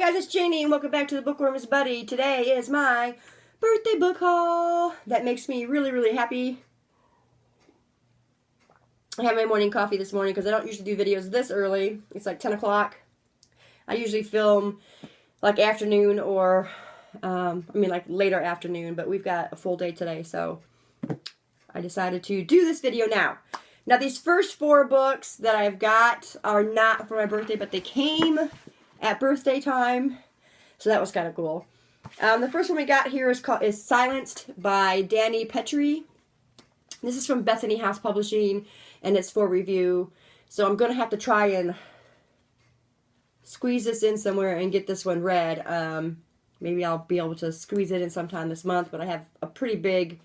Guys, it's Janie and welcome back to the Bookworm's Buddy. Today is my birthday book haul. That makes me really, really happy. I had my morning coffee this morning because I don't usually do videos this early. It's like 10 o'clock. I usually film like afternoon or, like later afternoon, but we've got a full day today, so I decided to do this video now. Now, these first 4 books that I've got are not for my birthday, but they came at birthday time, so that was kind of cool. The first one we got here is Silenced by Dani Petrie. This is from Bethany House Publishing, and it's for review. So I'm going to have to try and squeeze this in somewhere and get this one read. Maybe I'll be able to squeeze it in sometime this month, but I have a pretty big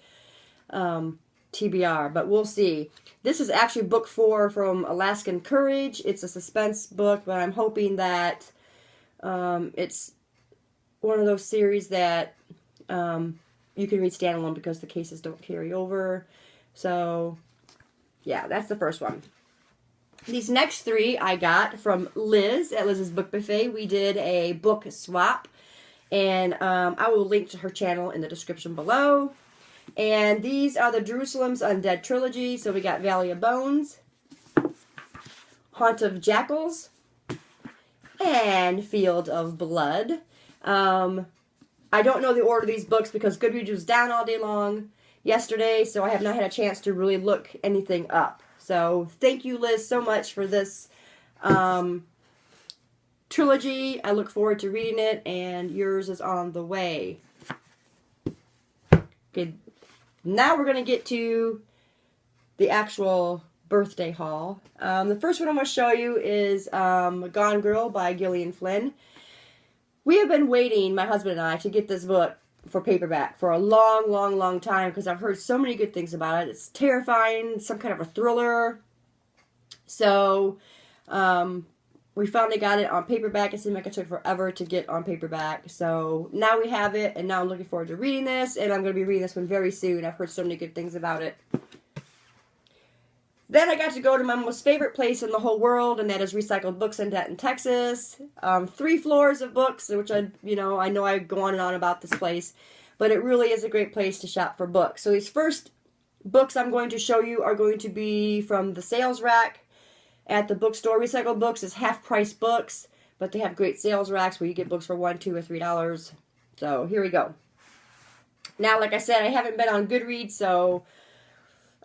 TBR, but we'll see. This is actually book 4 from Alaskan Courage. It's a suspense book, but I'm hoping that it's one of those series that you can read standalone because the cases don't carry over. So, yeah, that's the first one. These next 3 I got from Liz at Liz's Book Buffet. We did a book swap, and I will link to her channel in the description below. And these are the Jerusalem's Undead Trilogy. So we got Valley of Bones, Haunt of Jackals, and Field of Blood. I don't know the order of these books because Goodreads was down all day long yesterday, so I have not had a chance to really look anything up. So thank you, Liz, so much for this trilogy. I look forward to reading it, and yours is on the way. Okay, now we're going to get to the actual birthday haul. The first one I'm going to show you is Gone Girl by Gillian Flynn. We have been waiting, my husband and I, to get this book for paperback for a long, long, long time because I've heard so many good things about it. It's terrifying, some kind of a thriller. So, we finally got it on paperback. It seemed like it took forever to get on paperback. So, now we have it, and now I'm looking forward to reading this, and I'm going to be reading this one very soon. I've heard so many good things about it. Then I got to go to my most favorite place in the whole world, and that is Recycled Books in Denton, Texas. 3 floors of books, which I know I go on and on about this place, but it really is a great place to shop for books. So these first books I'm going to show you are going to be from the sales rack at the bookstore. Recycled Books is half-price books, but they have great sales racks where you get books for $1, $2, or $3. So here we go. Now, like I said, I haven't been on Goodreads, so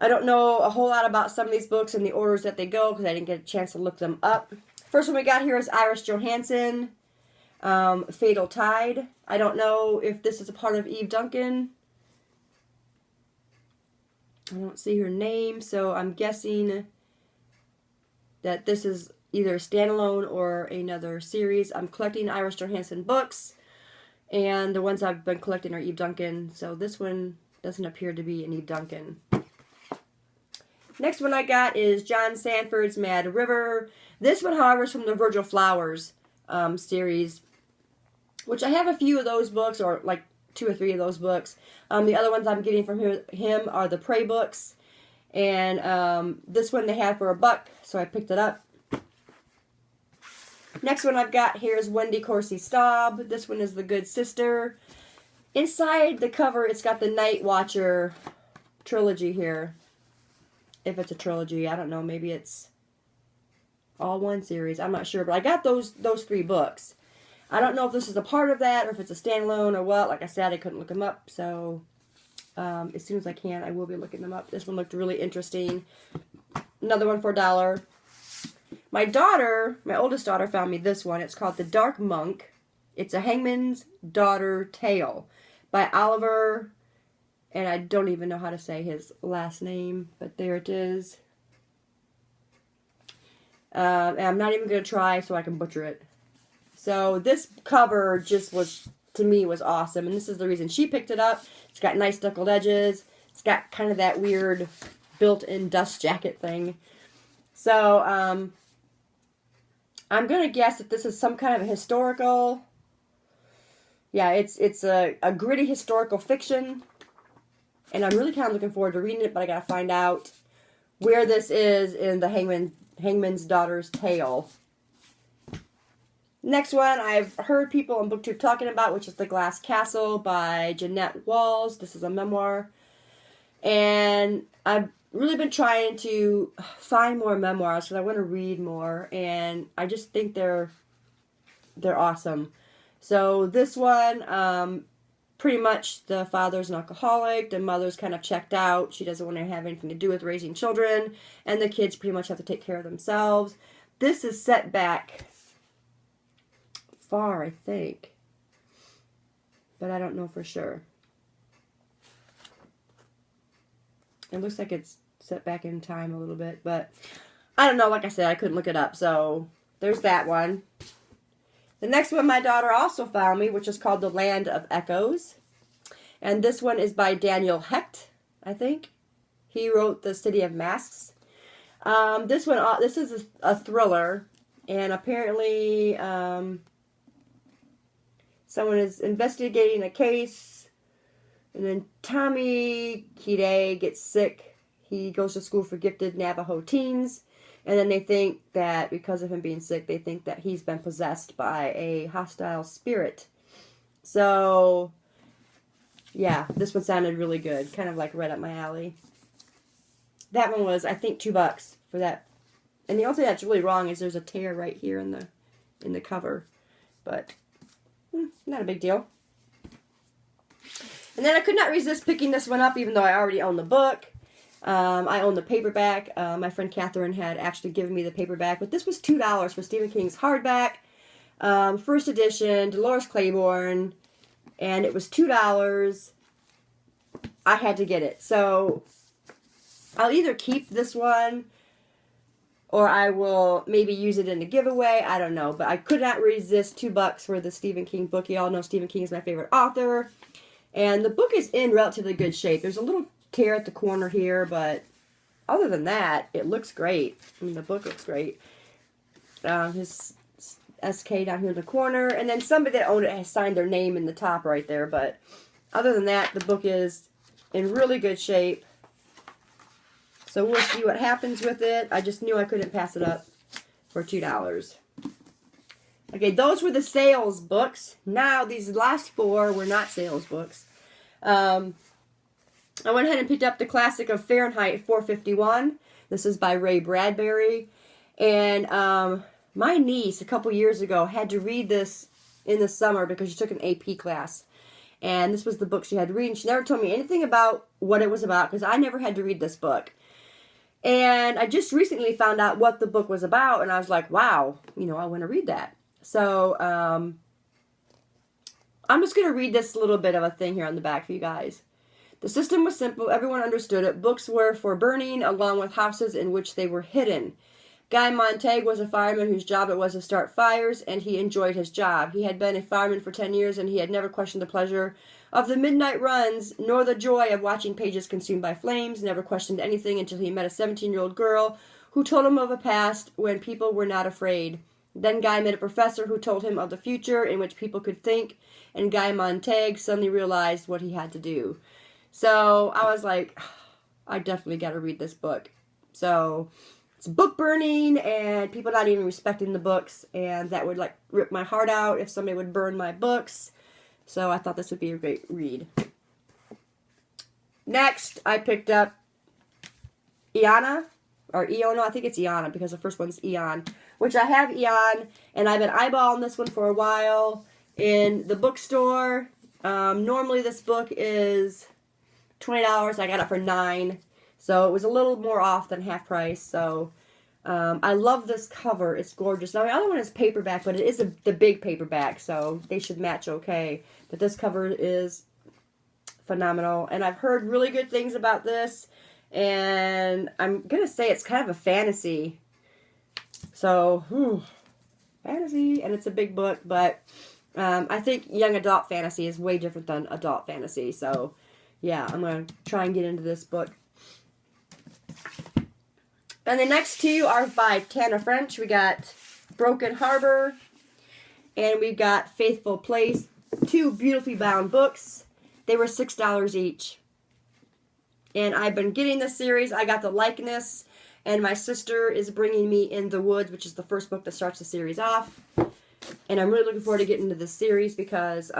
I don't know a whole lot about some of these books and the orders that they go because I didn't get a chance to look them up. First one we got here is Iris Johansen, Fatal Tide. I don't know if this is a part of Eve Duncan. I don't see her name, so I'm guessing that this is either a standalone or another series. I'm collecting Iris Johansen books, and the ones I've been collecting are Eve Duncan, so this one doesn't appear to be an Eve Duncan. Next one I got is John Sanford's Mad River. This one, however, is from the Virgil Flowers series, which I have a few of those books, or like 2 or 3 of those books. The other ones I'm getting from him are the Prey books, and this one they had for $1, so I picked it up. Next one I've got here is Wendy Corsi Staub. This one is The Good Sister. Inside the cover, it's got the Night Watcher trilogy here. If it's a trilogy, I don't know, maybe it's all one series, I'm not sure, but I got those 3 books. I don't know if this is a part of that, or if it's a standalone, or what. Like I said, I couldn't look them up, so as soon as I can, I will be looking them up. This one looked really interesting. Another one for $1. My daughter, my oldest daughter, found me this one. It's called The Dark Monk. It's a Hangman's Daughter tale by Oliver, and I don't even know how to say his last name, but there it is. And I'm not even going to try so I can butcher it. So this cover just was, to me, was awesome. And this is the reason she picked it up. It's got nice knuckled edges. It's got kind of that weird built-in dust jacket thing. So, I'm going to guess that this is some kind of a historical. Yeah, it's a gritty historical fiction. And I'm really kind of looking forward to reading it, but I gotta find out where this is in the Hangman's Daughter's tale. Next one I've heard people on BookTube talking about, which is The Glass Castle by Jeanette Walls. This is a memoir. And I've really been trying to find more memoirs because I want to read more. And I just think they're awesome. So this one, pretty much the father's an alcoholic, the mother's kind of checked out. She doesn't want to have anything to do with raising children. And the kids pretty much have to take care of themselves. This is set back far, I think, but I don't know for sure. It looks like it's set back in time a little bit, but I don't know. Like I said, I couldn't look it up, so there's that one. The next one my daughter also found me, which is called The Land of Echoes, and this one is by Daniel Hecht, I think. He wrote The City of Masks. This is a thriller, and apparently someone is investigating a case, and then Tommy Kide gets sick. He goes to school for gifted Navajo teens, and then they think that because of him being sick, they think that he's been possessed by a hostile spirit. So, yeah, this one sounded really good, kind of like right up my alley. That one was, I think, $2 for that. And the only thing that's really wrong is there's a tear right here in the cover, but not a big deal. And then I could not resist picking this one up, even though I already own the book. I own the paperback. My friend Kathryn had actually given me the paperback, but this was $2 for Stephen King's hardback, first edition, Dolores Claiborne, and it was $2. I had to get it. So I'll either keep this one or I will maybe use it in a giveaway. I don't know. But I could not resist $2 for the Stephen King book. You all know Stephen King is my favorite author. And the book is in relatively good shape. There's a little tear at the corner here, but other than that, it looks great. I mean, the book looks great. His SK down here in the corner. And then somebody that owned it has signed their name in the top right there. But other than that, the book is in really good shape. So we'll see what happens with it. I just knew I couldn't pass it up for $2. Okay, those were the sales books. Now, these last 4 were not sales books. I went ahead and picked up the classic of Fahrenheit 451. This is by Ray Bradbury. And my niece, a couple years ago, had to read this in the summer because she took an AP class. And this was the book she had to read. And she never told me anything about what it was about because I never had to read this book. And I just recently found out what the book was about, and I was like, wow, you know, I want to read that. So, I'm just going to read this little bit of a thing here on the back for you guys. The system was simple. Everyone understood it. Books were for burning, along with houses in which they were hidden. Guy Montague was a fireman whose job it was to start fires, and he enjoyed his job. He had been a fireman for 10 years, and he had never questioned the pleasure of the midnight runs, nor the joy of watching pages consumed by flames, never questioned anything until he met a 17-year-old girl who told him of a past when people were not afraid. Then Guy met a professor who told him of the future in which people could think, and Guy Montague suddenly realized what he had to do. So I was like, I definitely got to read this book. So it's book burning and people not even respecting the books, and that would like rip my heart out if somebody would burn my books. So I thought this would be a great read. Next, I picked up Iona, or Iona, I think it's Iona because the first one's Eon, which I have Eon, and I've been eyeballing this one for a while in the bookstore. Normally this book is $20. I got it for $9, so it was a little more off than half price. So I love this cover. It's gorgeous. Now the other one is paperback, but it is the big paperback, so they should match okay. But this cover is phenomenal, and I've heard really good things about this, and I'm gonna say it's kind of a fantasy. So, fantasy, and it's a big book, but I think young adult fantasy is way different than adult fantasy. So, yeah, I'm gonna try and get into this book. And the next 2 are by Tana French. We got Broken Harbor, and we got Faithful Place. 2 beautifully bound books. They were $6 each. And I've been getting this series. I got the likeness, and my sister is bringing me In the Woods, which is the first book that starts the series off. And I'm really looking forward to getting into this series because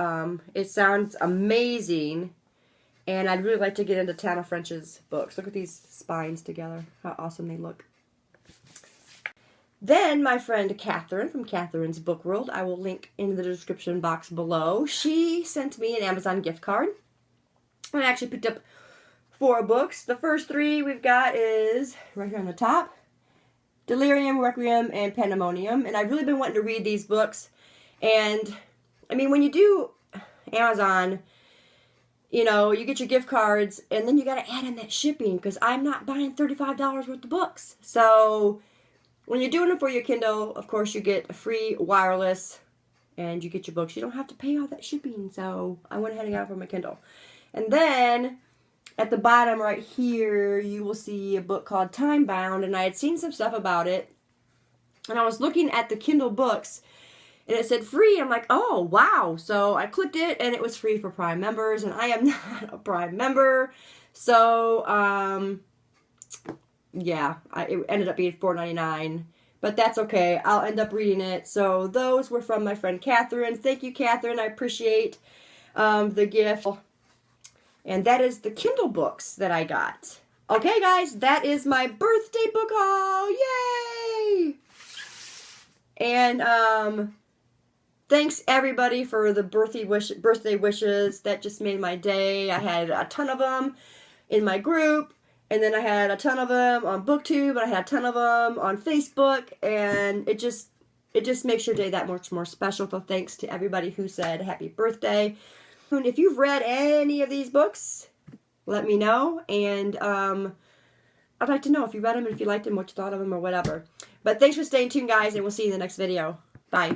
it sounds amazing. And I'd really like to get into Tana French's books. Look at these spines together. How awesome they look. Then my friend Kathryn from Kathryn's Book World, I will link in the description box below. She sent me an Amazon gift card. I actually picked up 4 books. The first 3 we've got is right here on the top. Delirium, Requiem, and Pandemonium. And I've really been wanting to read these books. And, I mean, when you do Amazon, you know, you get your gift cards, and then you got to add in that shipping, because I'm not buying $35 worth of books. So, when you're doing it for your Kindle, of course, you get a free wireless, and you get your books. You don't have to pay all that shipping, so I went ahead and got it for my Kindle. And then, at the bottom right here, you will see a book called Time Bound, and I had seen some stuff about it, and I was looking at the Kindle books, and it said free. I'm like, oh, wow. So I clicked it, and it was free for Prime members, and I am not a Prime member. So, yeah, it ended up being $4.99. But that's okay. I'll end up reading it. So those were from my friend Kathryn. Thank you, Kathryn. I appreciate the gift. And that is the Kindle books that I got. Okay, guys, that is my birthday book haul. Yay! And, thanks, everybody, for the birthday wishes. That just made my day. I had a ton of them in my group, and then I had a ton of them on BookTube, and I had a ton of them on Facebook, and it just makes your day that much more special. So thanks to everybody who said happy birthday. And if you've read any of these books, let me know, and I'd like to know if you read them, and if you liked them, what you thought of them, or whatever. But thanks for staying tuned, guys, and we'll see you in the next video. Bye.